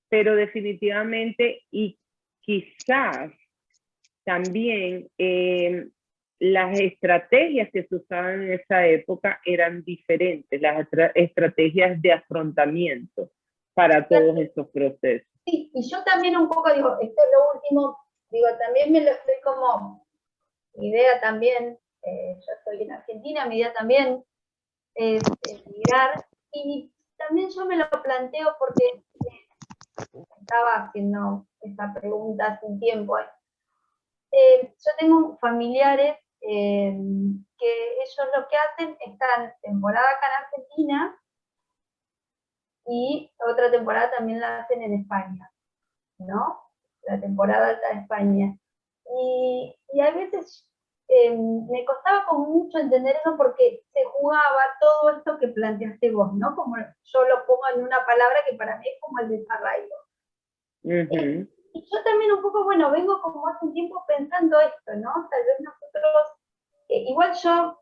pero definitivamente, y quizás también las estrategias que se usaban en esa época eran diferentes, las estrategias de afrontamiento para todos estos procesos. Sí, y yo también un poco digo, esto es lo último, digo, también me lo estoy como, mi idea también, yo estoy en Argentina, mi idea también es emigrar, y también yo me lo planteo porque estaba haciendo esta pregunta hace un tiempo. Yo tengo familiares que ellos lo que hacen, están temporada acá en Argentina y otra temporada también la hacen en España, ¿no? La temporada alta de España. Y a veces me costaba como mucho entender eso porque se jugaba todo esto que planteaste vos, ¿no? Como yo lo pongo en una palabra que para mí es como el desarraigo. Y yo también un poco, bueno, vengo como hace un tiempo pensando esto, ¿no? Tal vez nosotros, igual yo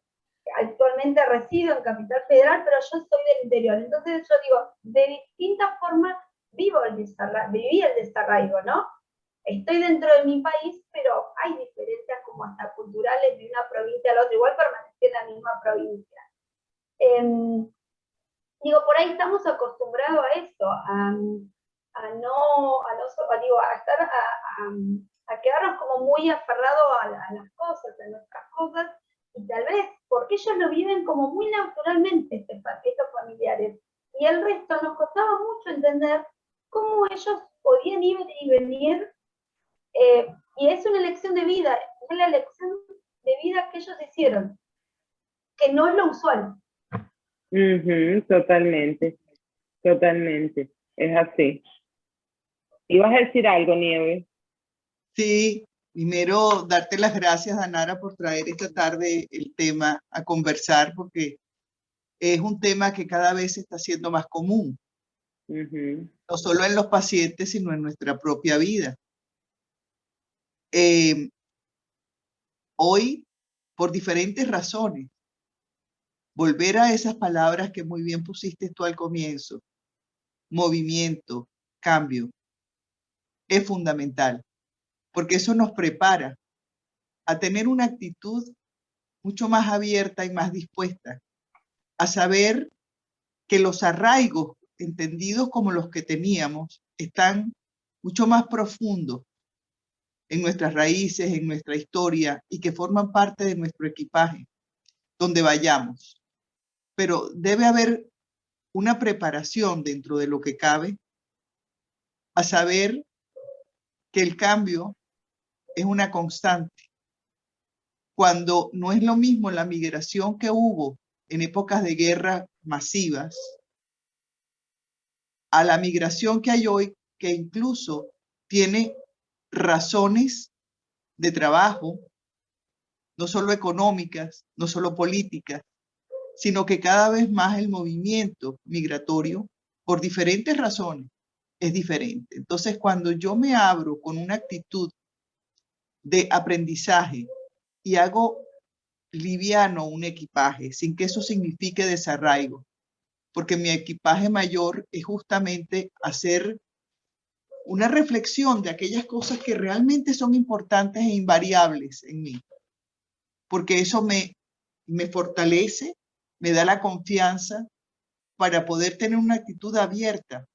actualmente resido en Capital Federal, pero yo soy del interior, entonces yo digo, de distintas formas viví el desarraigo, ¿no? Estoy dentro de mi país, pero hay diferencias como hasta culturales de una provincia a la otra, igual permanecí en la misma provincia. Digo, por ahí estamos acostumbrados a esto, a quedarnos como muy aferrados a las cosas, a nuestras cosas, ellos lo viven como muy naturalmente, estos familiares. Y el resto nos costaba mucho entender cómo ellos podían ir y venir. Y es una elección de vida, es la elección de vida que ellos hicieron, que no es lo usual. Totalmente, totalmente, es así. ¿Ibas a decir algo, Nieves? Sí, primero darte las gracias, Danara, por traer esta tarde el tema a conversar, porque es un tema que cada vez está siendo más común, no solo en los pacientes, sino en nuestra propia vida. Hoy, por diferentes razones, volver a esas palabras que muy bien pusiste tú al comienzo, movimiento, cambio, es fundamental, porque eso nos prepara a tener una actitud mucho más abierta y más dispuesta a saber que los arraigos, entendidos como los que teníamos, están mucho más profundos en nuestras raíces, en nuestra historia, y que forman parte de nuestro equipaje, donde vayamos. Pero debe haber una preparación dentro de lo que cabe, a saber que el cambio es una constante. Cuando no es lo mismo la migración que hubo en épocas de guerra masivas, a la migración que hay hoy, que incluso tiene razones de trabajo, no solo económicas, no solo políticas, sino que cada vez más el movimiento migratorio, por diferentes razones, es diferente. Entonces, cuando yo me abro con una actitud de aprendizaje y hago liviano un equipaje, sin que eso signifique desarraigo, porque mi equipaje mayor es justamente hacer una reflexión de aquellas cosas que realmente son importantes e invariables en mí, porque eso me fortalece, me da la confianza para poder tener una actitud abierta,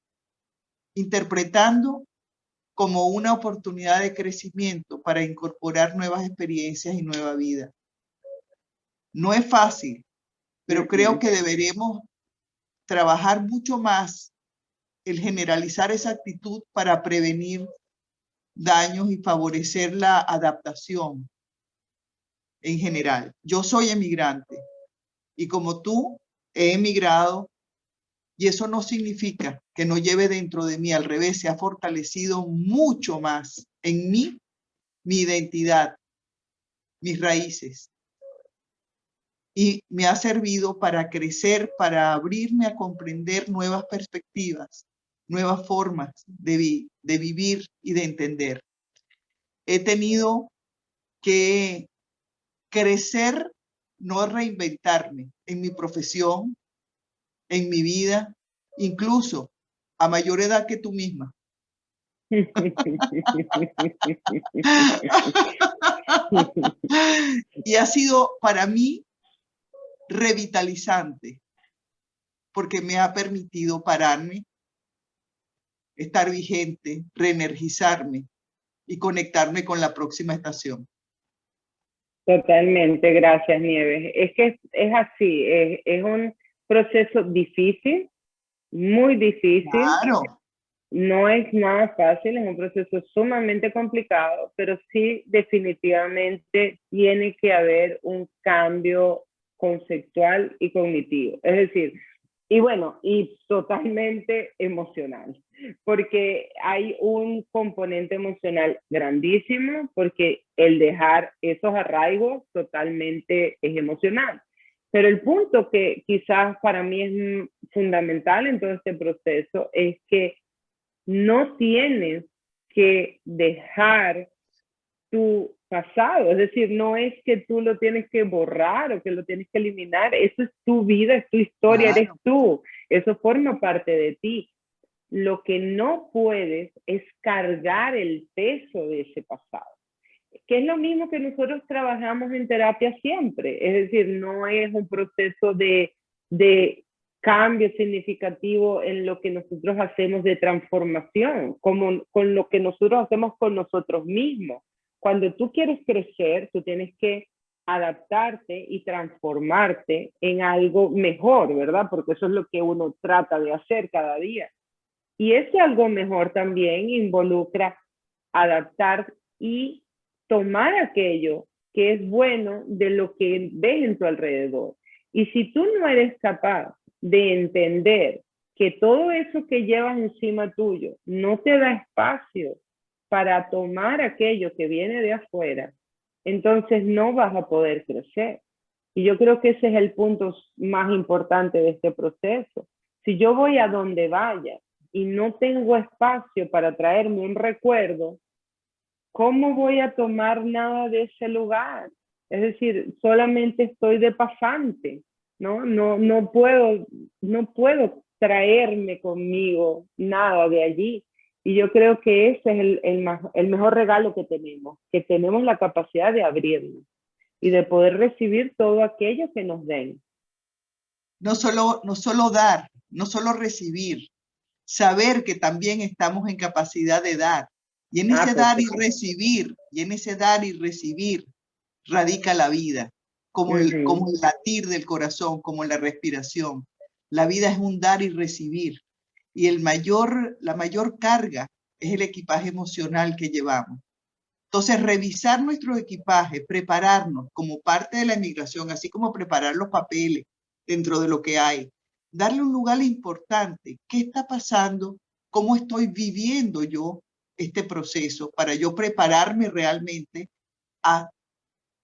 interpretando como una oportunidad de crecimiento para incorporar nuevas experiencias y nueva vida. No es fácil, pero creo que deberemos trabajar mucho más el generalizar esa actitud para prevenir daños y favorecer la adaptación en general. Yo soy emigrante y como tú he emigrado, y eso no significa que no lleve dentro de mí, al revés, se ha fortalecido mucho más en mí mi identidad, mis raíces. Y me ha servido para crecer, para abrirme a comprender nuevas perspectivas, nuevas formas de vivir y de entender. He tenido que crecer, no reinventarme en mi profesión, en mi vida, incluso a mayor edad que tú misma. Y ha sido para mí revitalizante, porque me ha permitido pararme, estar vigente, reenergizarme y conectarme con la próxima estación. Totalmente, gracias, Nieves. Es que es así, es un proceso difícil, muy difícil. Claro. No es nada fácil, es un proceso sumamente complicado, pero sí definitivamente tiene que haber un cambio conceptual y cognitivo. Es decir, y bueno, y totalmente emocional, porque hay un componente emocional grandísimo, porque el dejar esos arraigos totalmente es emocional. Pero el punto que quizás para mí es fundamental en todo este proceso es que no tienes que dejar tu pasado, es decir, no es que tú lo tienes que borrar o que lo tienes que eliminar, eso es tu vida, es tu historia, claro. Eres tú, eso forma parte de ti. Lo que no puedes es cargar el peso de ese pasado, que es lo mismo que nosotros trabajamos en terapia siempre, es decir, no es un proceso de cambio significativo en lo que nosotros hacemos de transformación, como con lo que nosotros hacemos con nosotros mismos. Cuando tú quieres crecer, tú tienes que adaptarte y transformarte en algo mejor, ¿verdad? Porque eso es lo que uno trata de hacer cada día. Y ese algo mejor también involucra adaptar y tomar aquello que es bueno de lo que ves en tu alrededor. Y si tú no eres capaz de entender que todo eso que llevas encima tuyo no te da espacio para tomar aquello que viene de afuera, entonces no vas a poder crecer. Y yo creo que ese es el punto más importante de este proceso. Si yo voy a donde vaya y no tengo espacio para traerme un recuerdo, ¿cómo voy a tomar nada de ese lugar? Es decir, solamente estoy de pasante, ¿no? No puedo traerme conmigo nada de allí. Y yo creo que ese es el mejor regalo que tenemos la capacidad de abrirnos y de poder recibir todo aquello que nos den. No solo dar, no solo recibir, saber que también estamos en capacidad de dar. Y en ese dar y recibir, radica la vida, como el latir del corazón, como la respiración. La vida es un dar y recibir. Y la mayor carga es el equipaje emocional que llevamos. Entonces, revisar nuestro equipaje, prepararnos como parte de la emigración, así como preparar los papeles dentro de lo que hay, darle un lugar importante. ¿Qué está pasando? ¿Cómo estoy viviendo yo este proceso para yo prepararme realmente a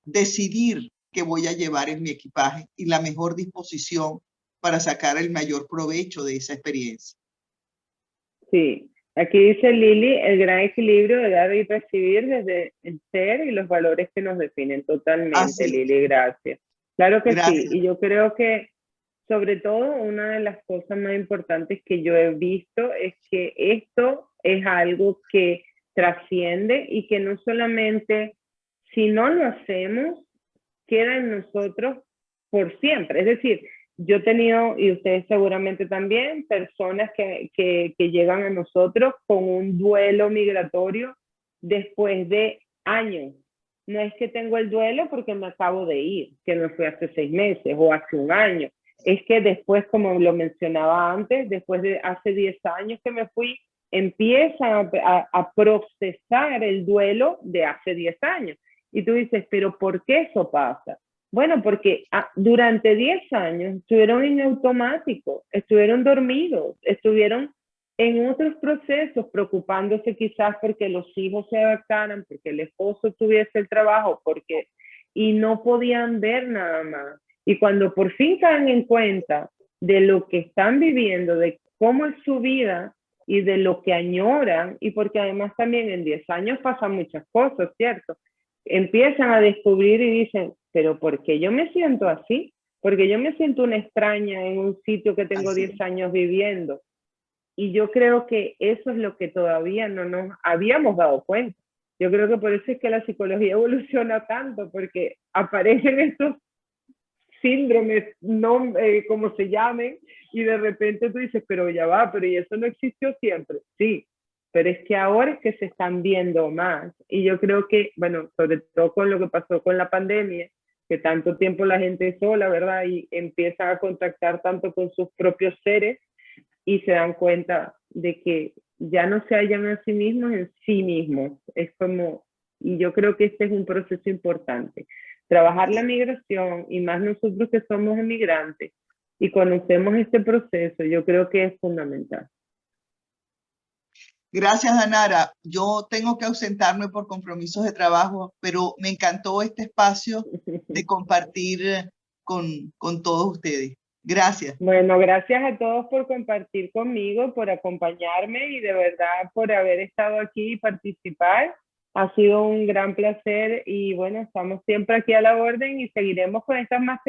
decidir qué voy a llevar en mi equipaje y la mejor disposición para sacar el mayor provecho de esa experiencia? Sí, aquí dice Lili, el gran equilibrio de dar y recibir desde el ser y los valores que nos definen totalmente, Lili, gracias. Claro que gracias. Sí, y yo creo que sobre todo una de las cosas más importantes que yo he visto es que esto es algo que trasciende y que no solamente si no lo hacemos, queda en nosotros por siempre. Es decir, yo he tenido, y ustedes seguramente también, personas que llegan a nosotros con un duelo migratorio después de años. No es que tengo el duelo porque me acabo de ir, que me fui hace 6 meses o hace un año. Es que después, como lo mencionaba antes, después de hace 10 años que me fui, empiezan a procesar el duelo de hace 10 años. Y tú dices, pero ¿por qué eso pasa? Bueno, porque durante 10 años estuvieron en automático, estuvieron dormidos, estuvieron en otros procesos, preocupándose quizás porque los hijos se adaptaran, porque el esposo tuviese el trabajo, y no podían ver nada más. Y cuando por fin caen en cuenta de lo que están viviendo, de cómo es su vida y de lo que añoran, y porque además también en 10 años pasan muchas cosas, ¿cierto? Empiezan a descubrir y dicen, pero ¿por qué yo me siento así? Porque yo me siento una extraña en un sitio que tengo 10 años viviendo. Y yo creo que eso es lo que todavía no nos habíamos dado cuenta. Yo creo que por eso es que la psicología evoluciona tanto, porque aparecen estos síndromes, no, como se llamen, y de repente tú dices, pero ya va, pero ¿y eso no existió siempre? Sí, pero es que ahora es que se están viendo más. Y yo creo que, bueno, sobre todo con lo que pasó con la pandemia, que tanto tiempo la gente sola, ¿verdad? Y empieza a contactar tanto con sus propios seres y se dan cuenta de que ya no se hallan a sí mismos en sí mismos. Es como, y yo creo que este es un proceso importante. Trabajar la migración, y más nosotros que somos inmigrantes y conocemos este proceso, yo creo que es fundamental. Gracias, Danara. Yo tengo que ausentarme por compromisos de trabajo, pero me encantó este espacio de compartir con todos ustedes. Gracias. Bueno, gracias a todos por compartir conmigo, por acompañarme y de verdad por haber estado aquí y participar. Ha sido un gran placer y bueno, estamos siempre aquí a la orden y seguiremos con estas masterclass